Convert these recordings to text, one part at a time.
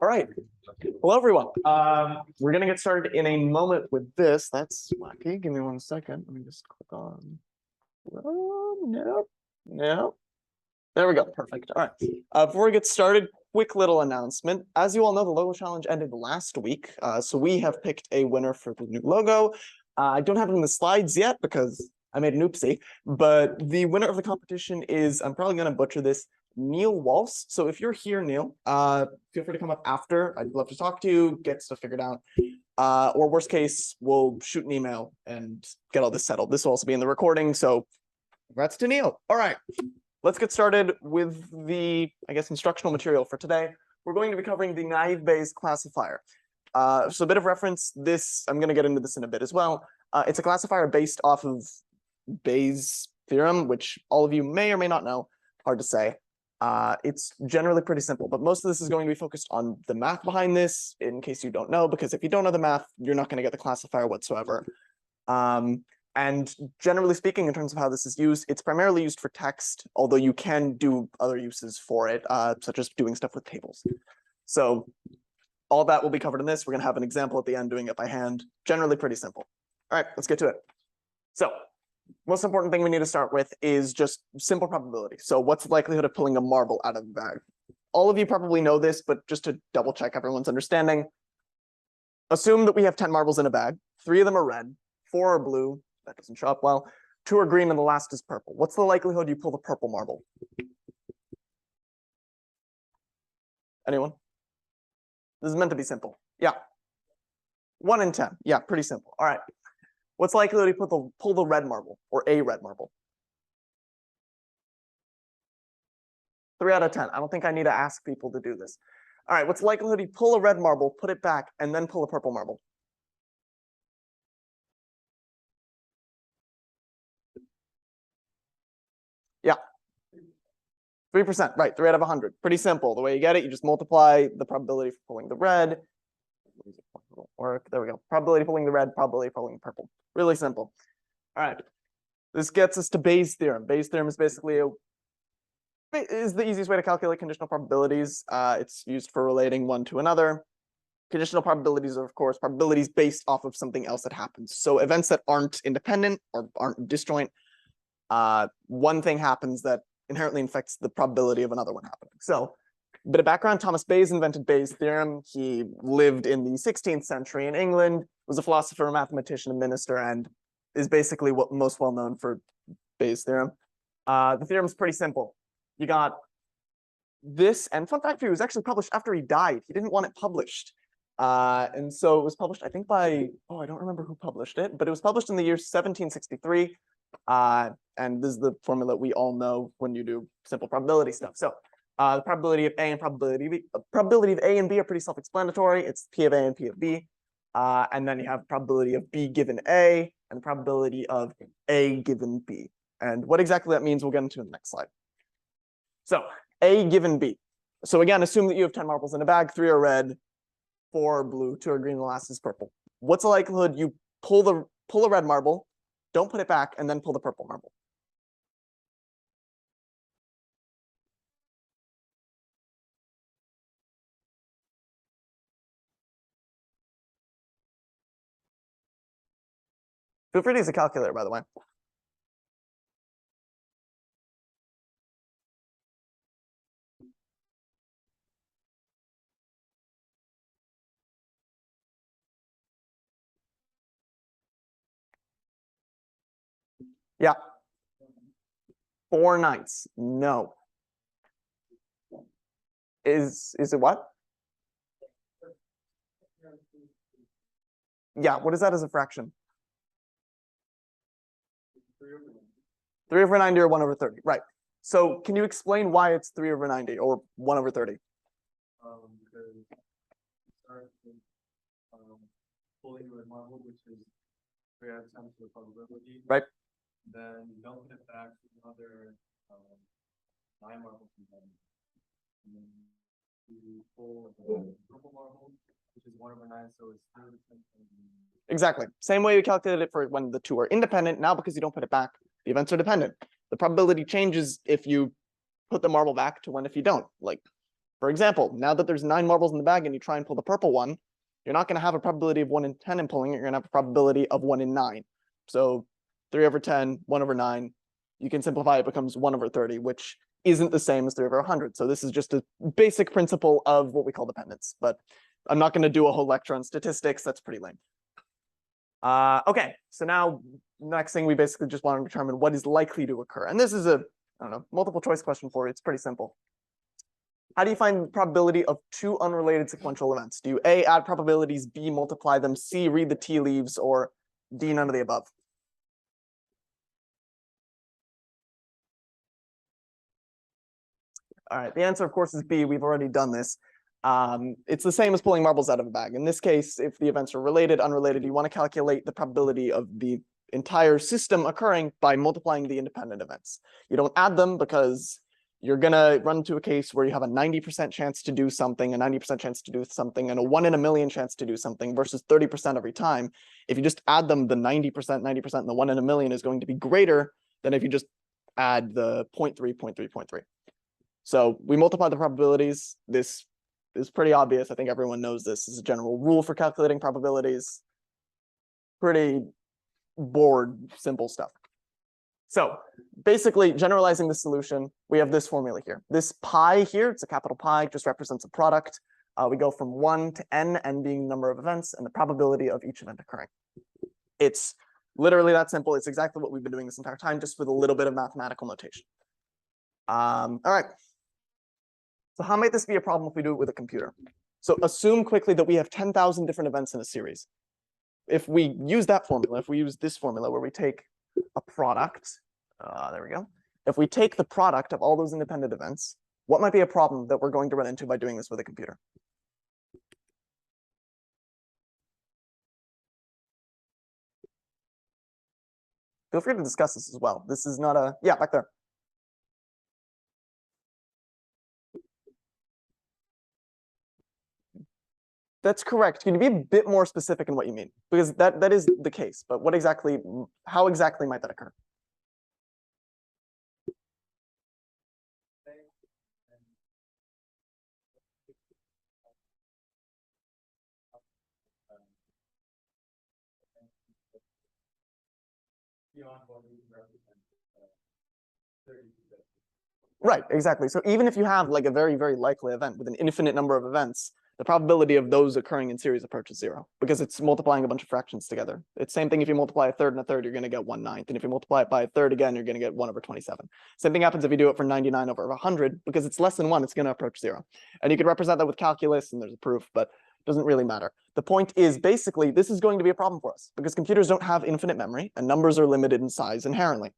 All right. Hello, everyone. We're going to get started in a moment with this. That's wacky. Give me 1 second. Let me just click on. No. There we go. Perfect. All right. Before we get started, quick little announcement. As you all know, the logo challenge ended last week. So we have picked a winner for the new logo. I don't have it in the slides yet because I made an oopsie. But the winner of the competition is, I'm probably going to butcher this, Neil Walsh. So if you're here, Neil, feel free to come up after. I'd love to talk to you, get stuff figured out. Or worst case, we'll shoot an email and get all this settled. This will also be in the recording. So congrats to Neil. All right. Let's get started with the, instructional material for today. We're going to be covering the naive Bayes classifier. So a bit of reference, I'm going to get into this in a bit as well. It's a classifier based off of Bayes' theorem, which all of you may or may not know. Hard to say. It's generally pretty simple, but most of this is going to be focused on the math behind this, in case you don't know, because if you don't know the math, you're not going to get the classifier whatsoever. And generally speaking, in terms of how this is used, it's primarily used for text, although you can do other uses for it, such as doing stuff with tables. So all that will be covered in this. We're going to have an example at the end doing it by hand. Generally pretty simple. All right, let's get to it. So most important thing we need to start with is just simple probability. So what's the likelihood of pulling a marble out of the bag? All of you probably know this, but just to double check everyone's understanding, assume that we have 10 marbles in a bag. 3 of them are red, 4 are blue. That doesn't show up well. 2 are green, and the last is purple. What's the likelihood you pull the purple marble? Anyone? This is meant to be simple. Yeah. 1 in 10. Yeah, pretty simple. All right. What's the likelihood you pull the red marble, or a red marble? 3 out of 10. I don't think I need to ask people to do this. All right. What's the likelihood you pull a red marble, put it back, and then pull a purple marble? Yeah. 3%, right, 3 out of 100. Pretty simple. The way you get it, you just multiply the probability for pulling the red. Work. There we go. Probability pulling the red, probability pulling the purple. Really simple. All right. This gets us to Bayes' theorem. Bayes' theorem is basically is the easiest way to calculate conditional probabilities. It's used for relating one to another. Conditional probabilities are, of course, probabilities based off of something else that happens. So events that aren't independent or aren't disjoint, one thing happens that inherently affects the probability of another one happening. So a bit of background, Thomas Bayes invented Bayes' theorem. He lived in the 16th century in England, was a philosopher, a mathematician, a minister, and is basically what most well known for Bayes' theorem. The theorem is pretty simple. You got this, and fun fact for you, it was actually published after he died. He didn't want it published. And so it was published, I think by, I don't remember who published it, but it was published in the year 1763. And this is the formula we all know when you do simple probability stuff. So the probability of A and probability of A and B are pretty self-explanatory. It's P of A and P of B. And then you have probability of B given A and probability of A given B. And what exactly that means, we'll get into in the next slide. So A given B. So again, assume that you have 10 marbles in a bag. 3 are red, 4 are blue, 2 are green, and the last is purple. What's the likelihood you pull a red marble, don't put it back, and then pull the purple marble? Feel free to use a calculator, by the way. Yeah. 4/9. No. Is it what? Yeah, what is that as a fraction? 3 over 90 or 1 over 30, right. So can you explain why it's 3 over 90 or 1 over 30? Because it starts with pulling the marble, which is 3 out of 10 to the probability. Right. Then you don't put it back to another 9 marbles. And then you pull the purple marble, which is 1 over 9, so it's 3 over 10. Exactly. Same way you calculated it for when the 2 are independent. Now, because you don't put it back, the events are dependent. The probability changes if you put the marble back to when if you don't. Like, For example, now that there's 9 marbles in the bag and you try and pull the purple one, you're not going to have a probability of 1 in 10 in pulling it. You're going to have a probability of 1 in 9. So 3 over 10, 1 over 9. You can simplify, it becomes 1 over 30, which isn't the same as 3 over 100. So this is just a basic principle of what we call dependence. But I'm not going to do a whole lecture on statistics. That's pretty lame. Okay, so now next thing we basically just want to determine what is likely to occur. And this is a, I don't know, multiple choice question for you. It's pretty simple. How do you find the probability of 2 unrelated sequential events? Do you A, add probabilities, B, multiply them, C, read the tea leaves, or D, none of the above? All right, the answer, of course, is B. We've already done this. It's the same as pulling marbles out of a bag. In this case, if the events are related, unrelated, you want to calculate the probability of the entire system occurring by multiplying the independent events. You don't add them because you're going to run into a case where you have a 90% chance to do something, a 90% chance to do something, and a 1 in a million chance to do something versus 30% every time. If you just add them, the 90%, and the 1 in a million is going to be greater than if you just add the 0.3, 0.3, 0.3. So we multiply the probabilities. This is pretty obvious. I think everyone knows this. This is a general rule for calculating probabilities. Pretty bored, simple stuff. So basically, generalizing the solution, we have this formula here. This pi here, it's a capital pi, just represents a product. We go from 1 to n being the number of events, and the probability of each event occurring. It's literally that simple. It's exactly what we've been doing this entire time, just with a little bit of mathematical notation. All right. So how might this be a problem if we do it with a computer? So assume quickly that we have 10,000 different events in a series. If we use that formula, if we use this formula where we take a product, there we go. If we take the product of all those independent events, what might be a problem that we're going to run into by doing this with a computer? Feel free to discuss this as well. This is not a, yeah, back there. That's correct. Can you be a bit more specific in what you mean? Because that is the case, but what exactly, how exactly might that occur? Right, exactly. So even if you have like a very, very likely event with an infinite number of events, the probability of those occurring in series approaches 0 because it's multiplying a bunch of fractions together. It's same thing if you multiply a third and a third, you're going to get 1/9. And if you multiply it by a third again, you're going to get 1 over 27. Same thing happens if you do it for 99 over 100 because it's less than 1, it's going to approach 0. And you could represent that with calculus and there's a proof, but it doesn't really matter. The point is basically this is going to be a problem for us because computers don't have infinite memory and numbers are limited in size inherently.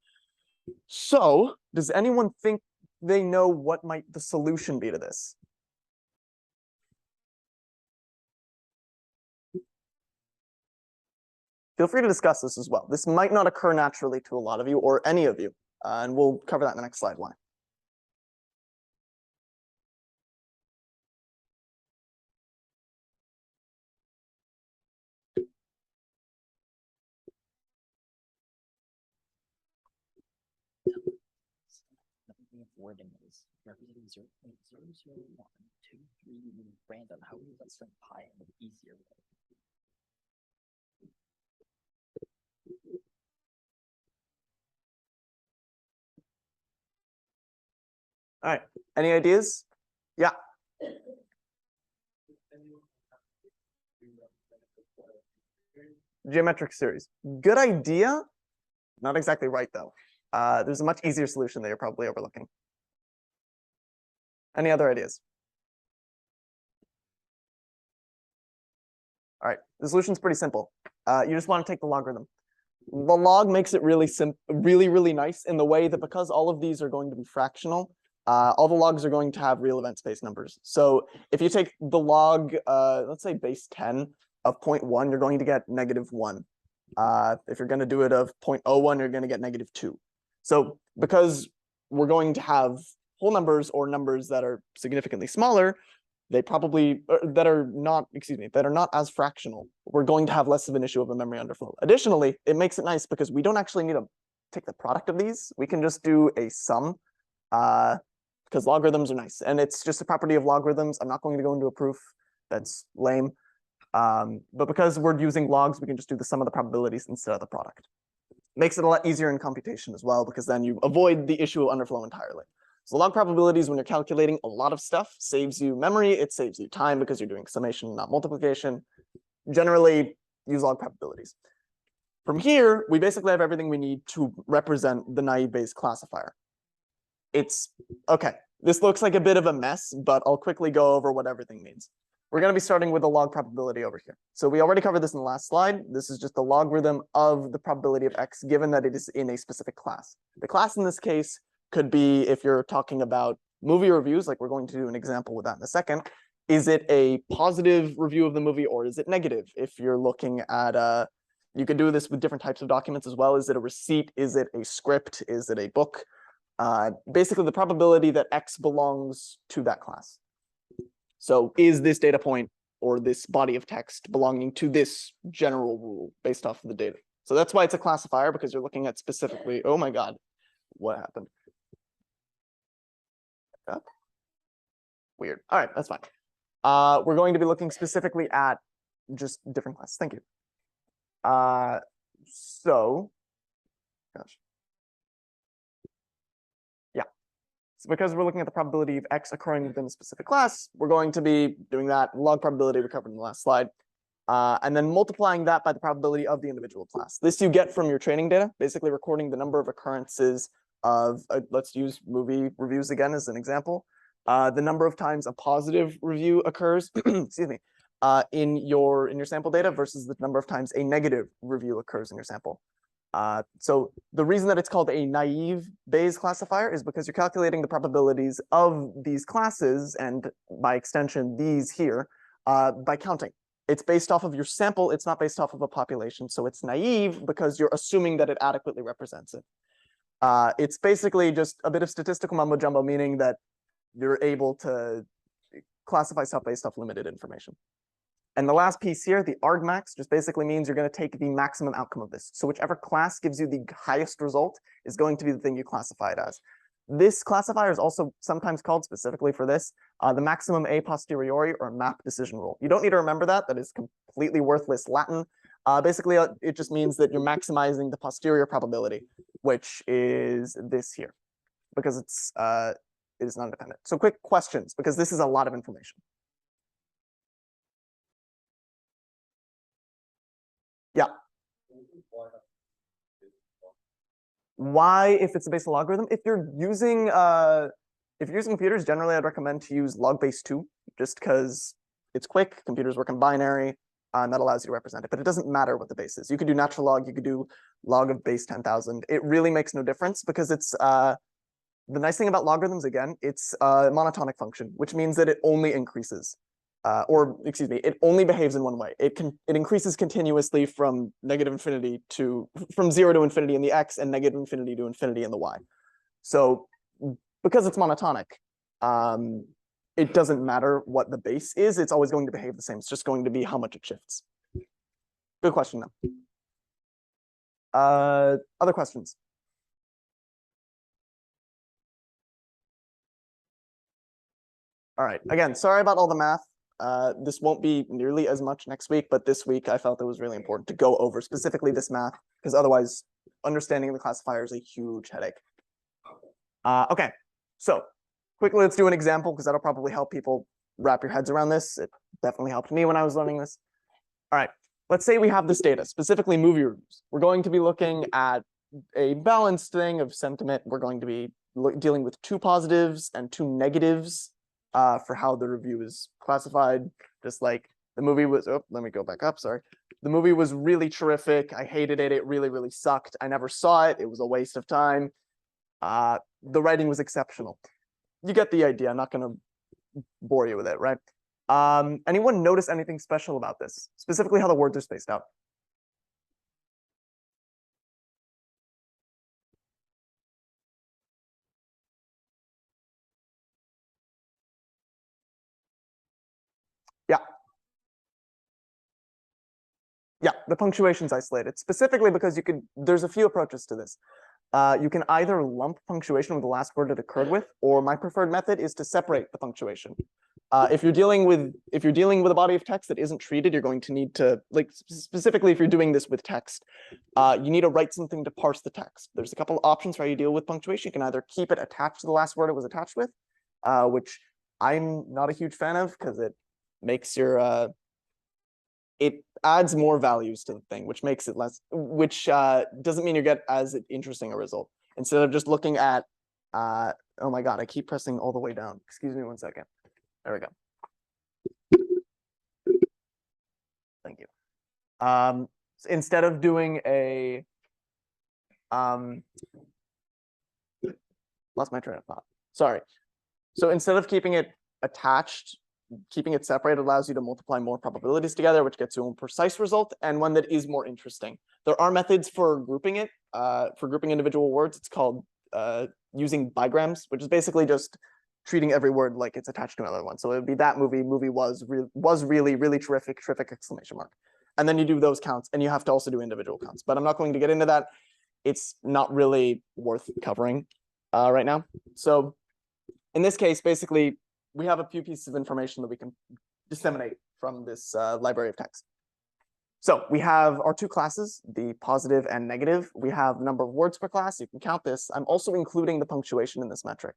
So does anyone think they know what might the solution be to this? Feel free to discuss this as well. This might not occur naturally to a lot of you or any of you, and we'll cover that in the next slide. Why? Wording is representing 0.001233 random. How do you let's string pi in an easier way? All right. Any ideas? Yeah. Geometric series. Good idea. Not exactly right, though. There's a much easier solution that you're probably overlooking. Any other ideas? All right, the solution's pretty simple. You just want to take the logarithm. The log makes it really nice in the way that because all of these are going to be fractional, all the logs are going to have real event space numbers. So if you take the log, let's say base 10 of 0.1, you're going to get -1. If you're going to do it of 0.01, you're going to get -2. So because we're going to have whole numbers or numbers that are significantly smaller, they probably that are not as fractional, we're going to have less of an issue of a memory underflow. Additionally, it makes it nice because we don't actually need to take the product of these. We can just do a sum because logarithms are nice. And it's just a property of logarithms. I'm not going to go into a proof. That's lame. But because we're using logs, we can just do the sum of the probabilities instead of the product. Makes it a lot easier in computation as well, because then you avoid the issue of underflow entirely. So log probabilities, when you're calculating a lot of stuff, saves you memory, it saves you time because you're doing summation, not multiplication. Generally, use log probabilities. From here, we basically have everything we need to represent the naive Bayes classifier. It's, okay, this looks like a bit of a mess, but I'll quickly go over what everything means. We're going to be starting with the log probability over here. So we already covered this in the last slide. This is just the logarithm of the probability of x given that it is in a specific class. The class in this case could be, if you're talking about movie reviews, like we're going to do an example with that in a second, is it a positive review of the movie or is it negative? If you're looking at you can do this with different types of documents as well. Is it a receipt? Is it a script? Is it a book? Basically the probability that x belongs to that class. So is this data point or this body of text belonging to this general rule based off of the data? So that's why it's a classifier, because you're looking at specifically, oh my God, what happened? Weird. All right, that's fine. We're going to be looking specifically at just different classes. Thank you. So, gosh. So because we're looking at the probability of x occurring within a specific class, we're going to be doing that log probability we covered in the last slide, and then multiplying that by the probability of the individual class. This you get from your training data, basically recording the number of occurrences of, let's use movie reviews again as an example, the number of times a positive review occurs, excuse me, in your sample data versus the number of times a negative review occurs in your sample. So the reason that it's called a naive Bayes classifier is because you're calculating the probabilities of these classes and by extension these here by counting. It's based off of your sample, it's not based off of a population. So it's naive because you're assuming that it adequately represents it. It's basically just a bit of statistical mumbo jumbo, meaning that you're able to classify stuff based off limited information. And the last piece here, the argmax, just basically means you're going to take the maximum outcome of this. So whichever class gives you the highest result is going to be the thing you classify it as. This classifier is also sometimes called, specifically for this, the maximum a posteriori or map decision rule. You don't need to remember that. That is completely worthless Latin. Basically, it just means that you're maximizing the posterior probability, which is this here, because it is non-dependent. So quick questions, because this is a lot of information. Yeah. Why, if it's a base logarithm? If you're using computers, generally I'd recommend to use log base 2, just because it's quick. Computers work in binary, and that allows you to represent it. But it doesn't matter what the base is. You could do natural log, you could do log of base 10,000. It really makes no difference because it's the nice thing about logarithms, again, it's a monotonic function, which means that it only increases. Or excuse me, it only behaves in one way. It increases continuously from from 0 to infinity in the x and negative infinity to infinity in the y. So because it's monotonic, it doesn't matter what the base is. It's always going to behave the same. It's just going to be how much it shifts. Good question, though. Other questions? All right. Again, sorry about all the math. This won't be nearly as much next week, but this week I felt it was really important to go over specifically this math, because otherwise understanding the classifier is a huge headache. Okay, so quickly let's do an example, because that'll probably help people wrap your heads around this. It definitely helped me when I was learning this. All right, let's say we have this data, specifically movie reviews. We're going to be looking at a balanced thing of sentiment. We're going to be dealing with 2 positives and 2 negatives for how the review is classified. Just like the movie was, oh, let me go back up, sorry. The movie was really terrific. I hated it. It really, really sucked. I never saw it. It was a waste of time. The writing was exceptional. You get the idea. I'm not going to bore you with it, right? Anyone notice anything special about this? Specifically how the words are spaced out? Yeah. Yeah, the punctuation's isolated, specifically because there's a few approaches to this. You can either lump punctuation with the last word it occurred with, or my preferred method is to separate the punctuation. If you're dealing with a body of text that isn't treated, you're going to need to, like, specifically if you're doing this with text, you need to write something to parse the text. There's a couple options for how you deal with punctuation. You can either keep it attached to the last word it was attached with, which I'm not a huge fan of because it makes your it adds more values to the thing, which makes it less, which doesn't mean you get as interesting a result. Instead of just looking at, oh my God, I keep pressing all the way down. Excuse me 1 second. There we go. Thank you. So instead of doing a, lost my train of thought. Sorry. So instead of keeping it attached, keeping it separate allows you to multiply more probabilities together, which gets you a more precise result and one that is more interesting. There are methods for grouping it, for grouping individual words. It's called using bigrams, which is basically just treating every word like it's attached to another one. So it would be that movie was really, really terrific, exclamation mark. And then you do those counts, and you have to also do individual counts. But I'm not going to get into that. It's not really worth covering right now. So in this case, basically, we have a few pieces of information that we can disseminate from this library of text. So we have our two classes, the positive and negative. We have the number of words per class. You can count this. I'm also including the punctuation in this metric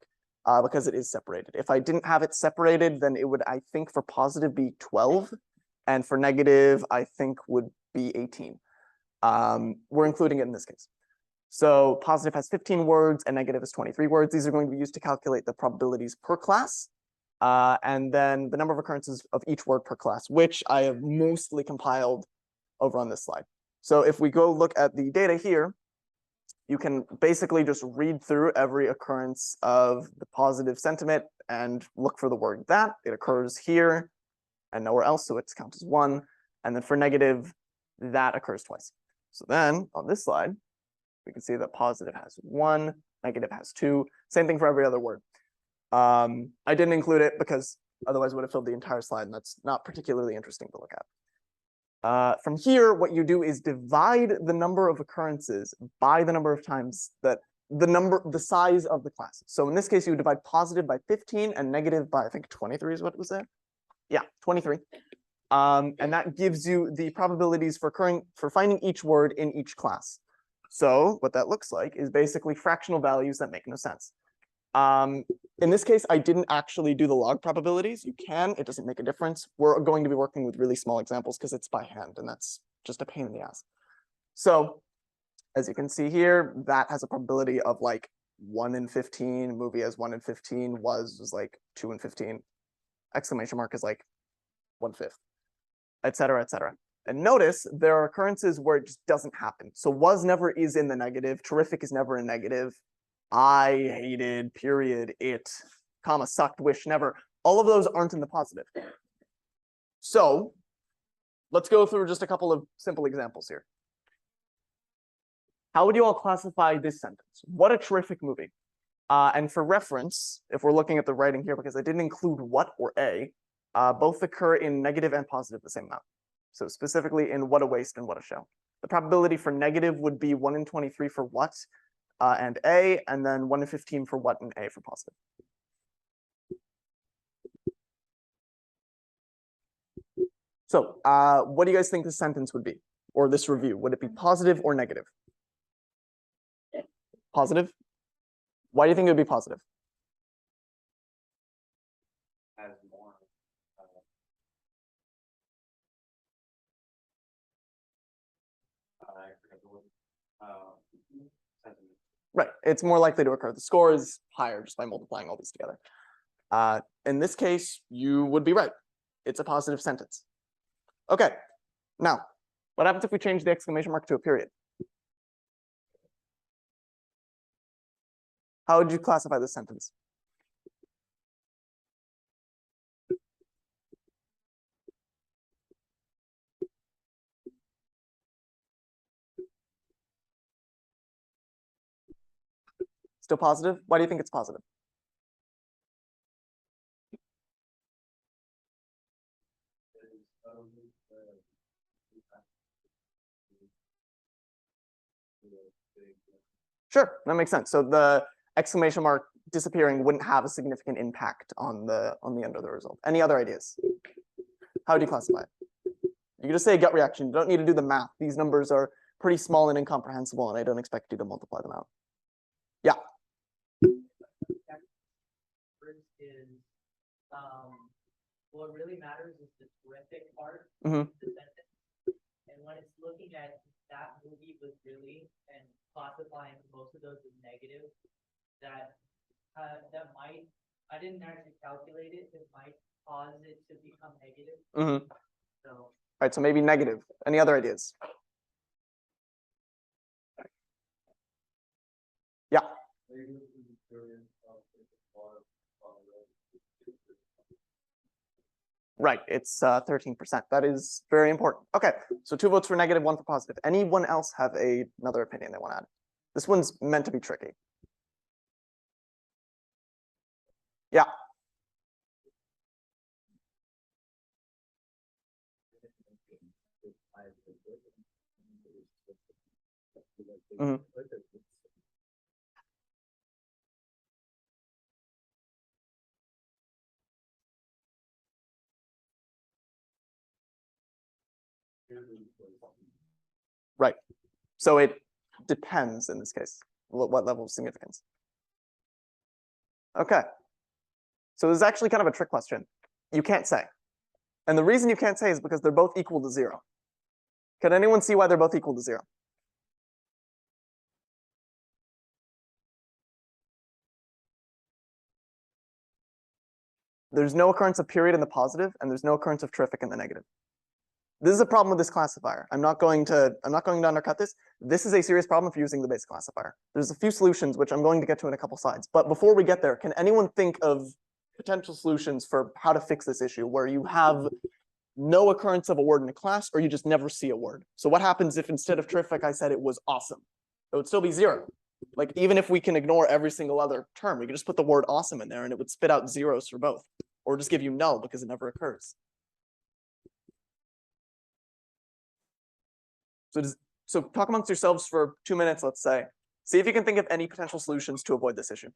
because it is separated. If I didn't have it separated, then it would, I think, for positive be 12. And for negative, I think would be 18. We're including it in this case. So positive has 15 words and negative is 23 words. These are going to be used to calculate the probabilities per class. And then the number of occurrences of each word per class, which I have mostly compiled over on this slide. So if we go look at the data here, you can basically just read through every occurrence of the positive sentiment and look for the word that. It occurs here and nowhere else, so it's counted as 1. And then for negative, that occurs twice. So then on this slide, we can see that positive has 1, negative has 2. Same thing for every other word. I didn't include it because otherwise it would have filled the entire slide, and that's not particularly interesting to look at. From here, what you do is divide the number of occurrences by the number of times that the size of the class. So in this case, you would divide positive by 15 and negative by, I think 23 is what it was there. Yeah, 23. And that gives you the probabilities for finding each word in each class. So what that looks like is basically fractional values that make no sense. In this case, I didn't actually do the log probabilities. You can, it doesn't make a difference. We're going to be working with really small examples because it's by hand, and that's just a pain in the ass. So as you can see here, that has a probability of like 1 in 15, movie has 1 in 15, was like 2 in 15, exclamation mark is like 1/5, et cetera, et cetera. And notice there are occurrences where it just doesn't happen. So was never is in the negative, terrific is never in negative, I hated, period, it, comma, sucked, wish, never. All of those aren't in the positive. So let's go through just a couple of simple examples here. How would you all classify this sentence? What a terrific movie. And for reference, if we're looking at the writing here, because I didn't include what or a, both occur in negative and positive the same amount. So specifically in what a waste and what a show. The probability for negative would be 1 in 23 for what and a, and then 1 in 15 for what and a for positive. So what do you guys think this sentence would be, or this review? Would it be positive or negative? Positive? Why do you think it would be positive? Has more. I forget the word. Sentiment. Right, it's more likely to occur. The score is higher just by multiplying all these together. In this case, you would be right. It's a positive sentence. Okay, now, what happens if we change the exclamation mark to a period? How would you classify this sentence? Still positive? Why do you think it's positive? Sure, that makes sense. So the exclamation mark disappearing wouldn't have a significant impact on the end of the result. Any other ideas? How do you classify it? You can just say gut reaction. You don't need to do the math. These numbers are pretty small and incomprehensible, and I don't expect you to multiply them out. Yeah. First is, what really matters is the terrific part Mhm. of the sentence. And when it's looking at that movie was really and classifying most of those as negative, that might, I didn't actually calculate it, it might cause it to become negative. Mm-hmm. So All right, so maybe negative. Any other ideas? Yeah. Right, it's 13%. That is very important. Okay, so 2 votes for negative, 1 for positive. Anyone else have another opinion they want to add? This one's meant to be tricky. Yeah. Mhm. Right. So it depends in this case, what level of significance. Okay. So this is actually kind of a trick question. You can't say. And the reason you can't say is because they're both equal to 0. Can anyone see why they're both equal to 0? There's no occurrence of period in the positive, and there's no occurrence of terrific in the negative. This is a problem with this classifier. I'm not going to undercut this. This is a serious problem if you're using the base classifier. There's a few solutions which I'm going to get to in a couple slides. But before we get there, can anyone think of potential solutions for how to fix this issue where you have no occurrence of a word in a class, or you just never see a word? So what happens if instead of terrific, I said it was awesome? It would still be 0. Like, even if we can ignore every single other term, we could just put the word awesome in there and it would spit out zeros for both, or just give you null because it never occurs. So talk amongst yourselves for 2 minutes, let's say. See if you can think of any potential solutions to avoid this issue.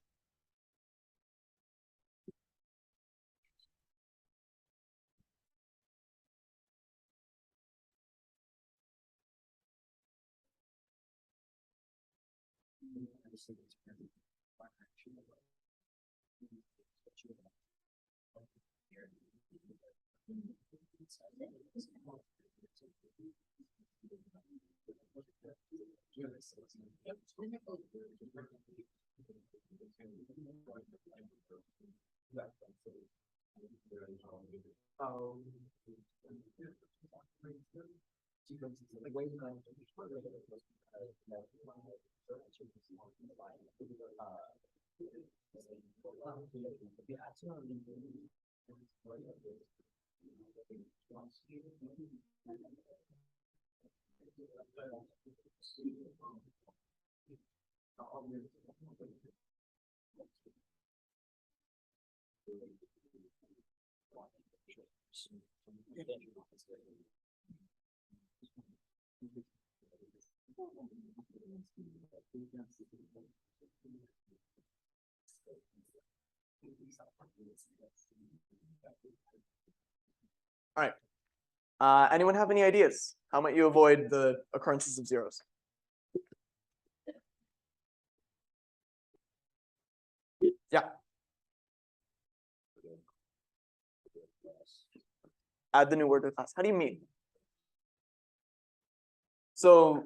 All right. Anyone have any ideas? How might you avoid the occurrences of zeros? Yeah. Add the new word to the class. How do you mean? So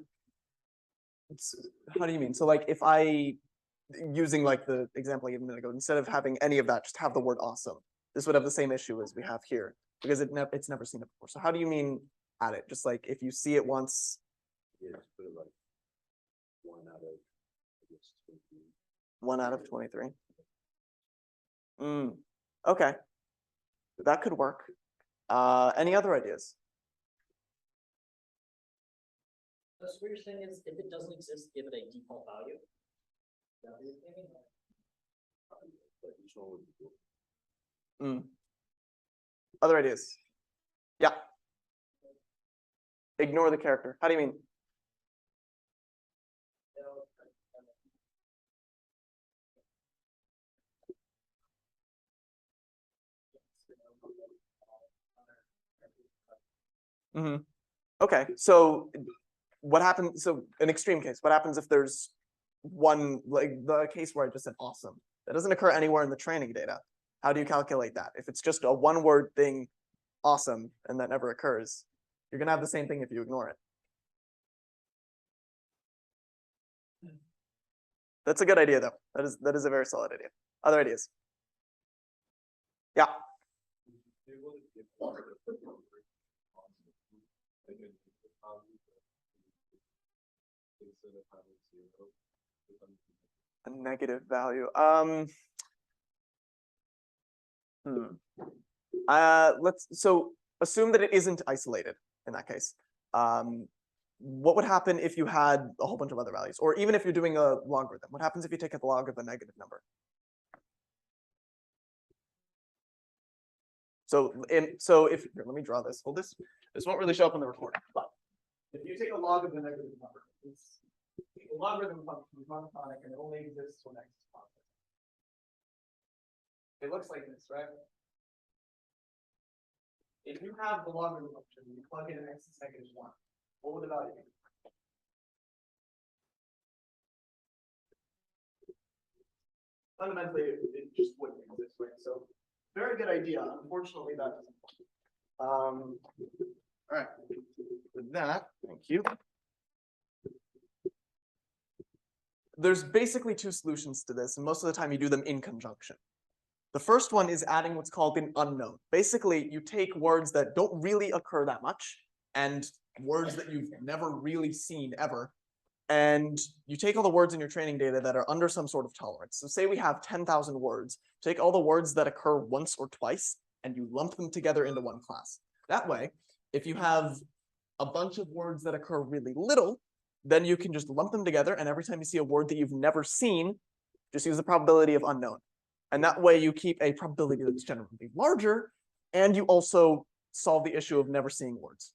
how do you mean? So like if using like the example I gave a minute ago, instead of having any of that, just have the word awesome. This would have the same issue as we have here because it's never seen it before. So how do you mean add it? Just like if you see it once. Yeah, put it like 1 out of 23. Okay, that could work. Any other ideas? so what you're saying is if it doesn't exist, give it a default value. Other ideas? Yeah. Ignore the character. How do you mean? Mm-hmm. Okay, so what happens? So an extreme case, what happens if there's one, like the case where I just said awesome, that doesn't occur anywhere in the training data? How do you calculate that? If it's just a one-word thing, awesome, and that never occurs, you're gonna have the same thing if you ignore it. That's a good idea, though. That is a very solid idea. Other ideas? Yeah. A negative value. So assume that it isn't isolated in that case. What would happen if you had a whole bunch of other values, or even if you're doing a logarithm? What happens if you take a log of a negative number? So if here, let me draw this. Hold this. This won't really show up in the recording, but if you take a log of a negative number, it's a logarithm function is monotonic and it only exists when x is positive. It looks like this, right? If you have the logarithm function, you plug in x is negative 1. What would the value be? Fundamentally, it just wouldn't exist, right? So, very good idea. Unfortunately, that doesn't work. All right. With that, thank you. There's basically two solutions to this, and most of the time you do them in conjunction. The first one is adding what's called an unknown. Basically, you take words that don't really occur that much, and words that you've never really seen ever, and you take all the words in your training data that are under some sort of tolerance. So say we have 10,000 words, take all the words that occur once or twice, and you lump them together into one class. That way, if you have a bunch of words that occur really little, then you can just lump them together, and every time you see a word that you've never seen, just use the probability of unknown. And that way you keep a probability that's generally larger, and you also solve the issue of never seeing words.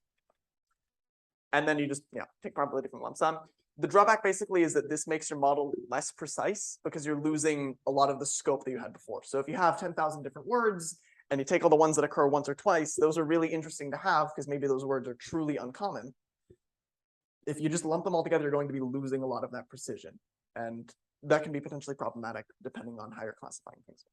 And then you just take probability from lump sum. The drawback basically is that this makes your model less precise because you're losing a lot of the scope that you had before. So if you have 10,000 different words and you take all the ones that occur once or twice, those are really interesting to have because maybe those words are truly uncommon. If you just lump them all together, you're going to be losing a lot of that precision. And that can be potentially problematic depending on how you're classifying things.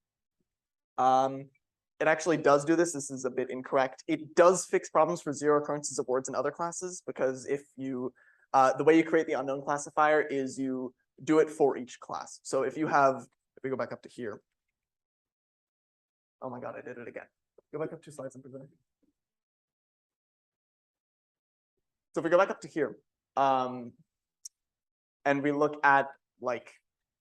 It actually does do this. This is a bit incorrect. It does fix problems for zero occurrences of words in other classes because if you, the way you create the unknown classifier is you do it for each class. So if you have, if we go back up to here. Oh my God, I did it again. Go back up 2 slides and present it. So if we go back up to here, and we look at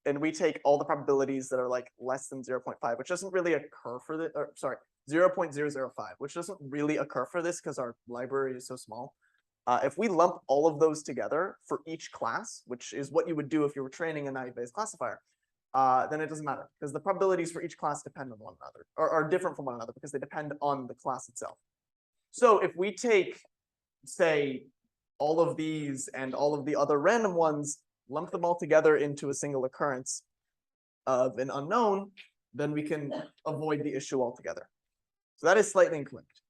and we take all the probabilities that are like less than 0.5, which doesn't really occur for the, or sorry, 0.005, which doesn't really occur for this because our library is so small. If we lump all of those together for each class, which is what you would do if you were training a naive-Bayes classifier, then it doesn't matter because the probabilities for each class depend on one another, or are different from one another because they depend on the class itself. So if we take, say, all of these and all of the other random ones, lump them all together into a single occurrence of an unknown, then we can avoid the issue altogether. So that is slightly incorrect.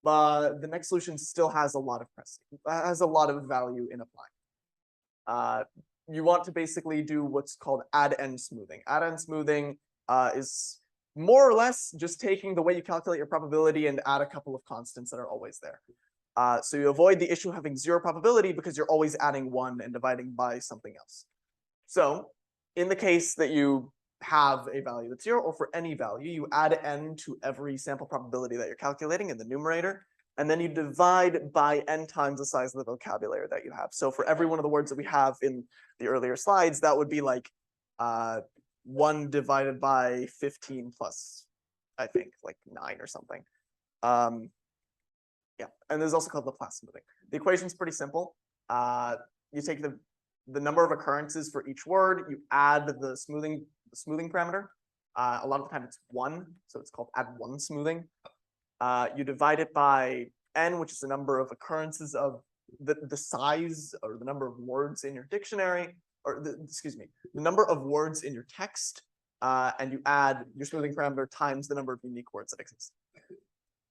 But the next solution still has a lot of value in applying. You want to basically do what's called add-end smoothing. Add-end smoothing is more or less just taking the way you calculate your probability and add a couple of constants that are always there. So you avoid the issue of having 0 probability because you're always adding 1 and dividing by something else. So in the case that you have a value that's 0, or for any value, you add n to every sample probability that you're calculating in the numerator, and then you divide by n times the size of the vocabulary that you have. So for every one of the words that we have in the earlier slides, that would be like 1 divided by 15 plus, I think, like 9 or something. Yeah, and there's also called Laplace smoothing. The equation's pretty simple. You take the number of occurrences for each word, you add the smoothing parameter. A lot of the time it's 1, so it's called add 1 smoothing. You divide it by n, which is the number of occurrences of the size or the number of words in your dictionary, or excuse me, the number of words in your text, and you add your smoothing parameter times the number of unique words that exist.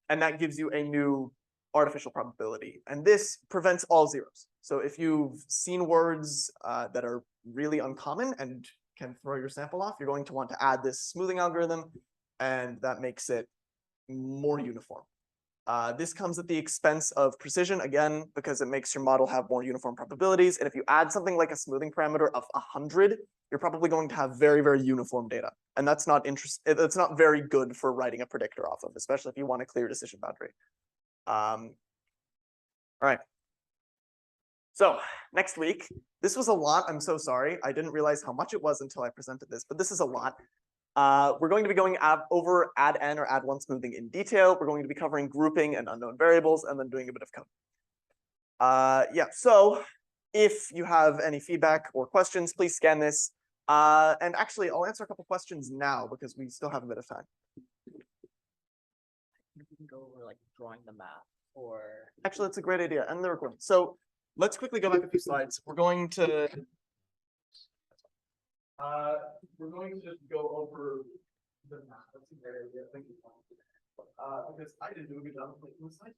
And that gives you a new artificial probability. And this prevents all zeros. So if you've seen words that are really uncommon and can throw your sample off, you're going to want to add this smoothing algorithm, and that makes it more uniform. This comes at the expense of precision, again, because it makes your model have more uniform probabilities. And if you add something like a smoothing parameter of 100, you're probably going to have very, very uniform data. And that's not that's not very good for writing a predictor off of, especially if you want a clear decision boundary. All right. So next week, this was a lot. I'm so sorry. I didn't realize how much it was until I presented this, but this is a lot. We're going to be going over add n or add one smoothing in detail. We're going to be covering grouping and unknown variables, and then doing a bit of code. Yeah, so if you have any feedback or questions, please scan this. And actually, I'll answer a couple questions now because we still have a bit of time. We can go over like drawing the map or. Actually, that's a great idea. And the recording. So let's quickly go back a few slides. We're going to just go over the map. That's a great idea. Thank you. Because I didn't do a good job of making the slides.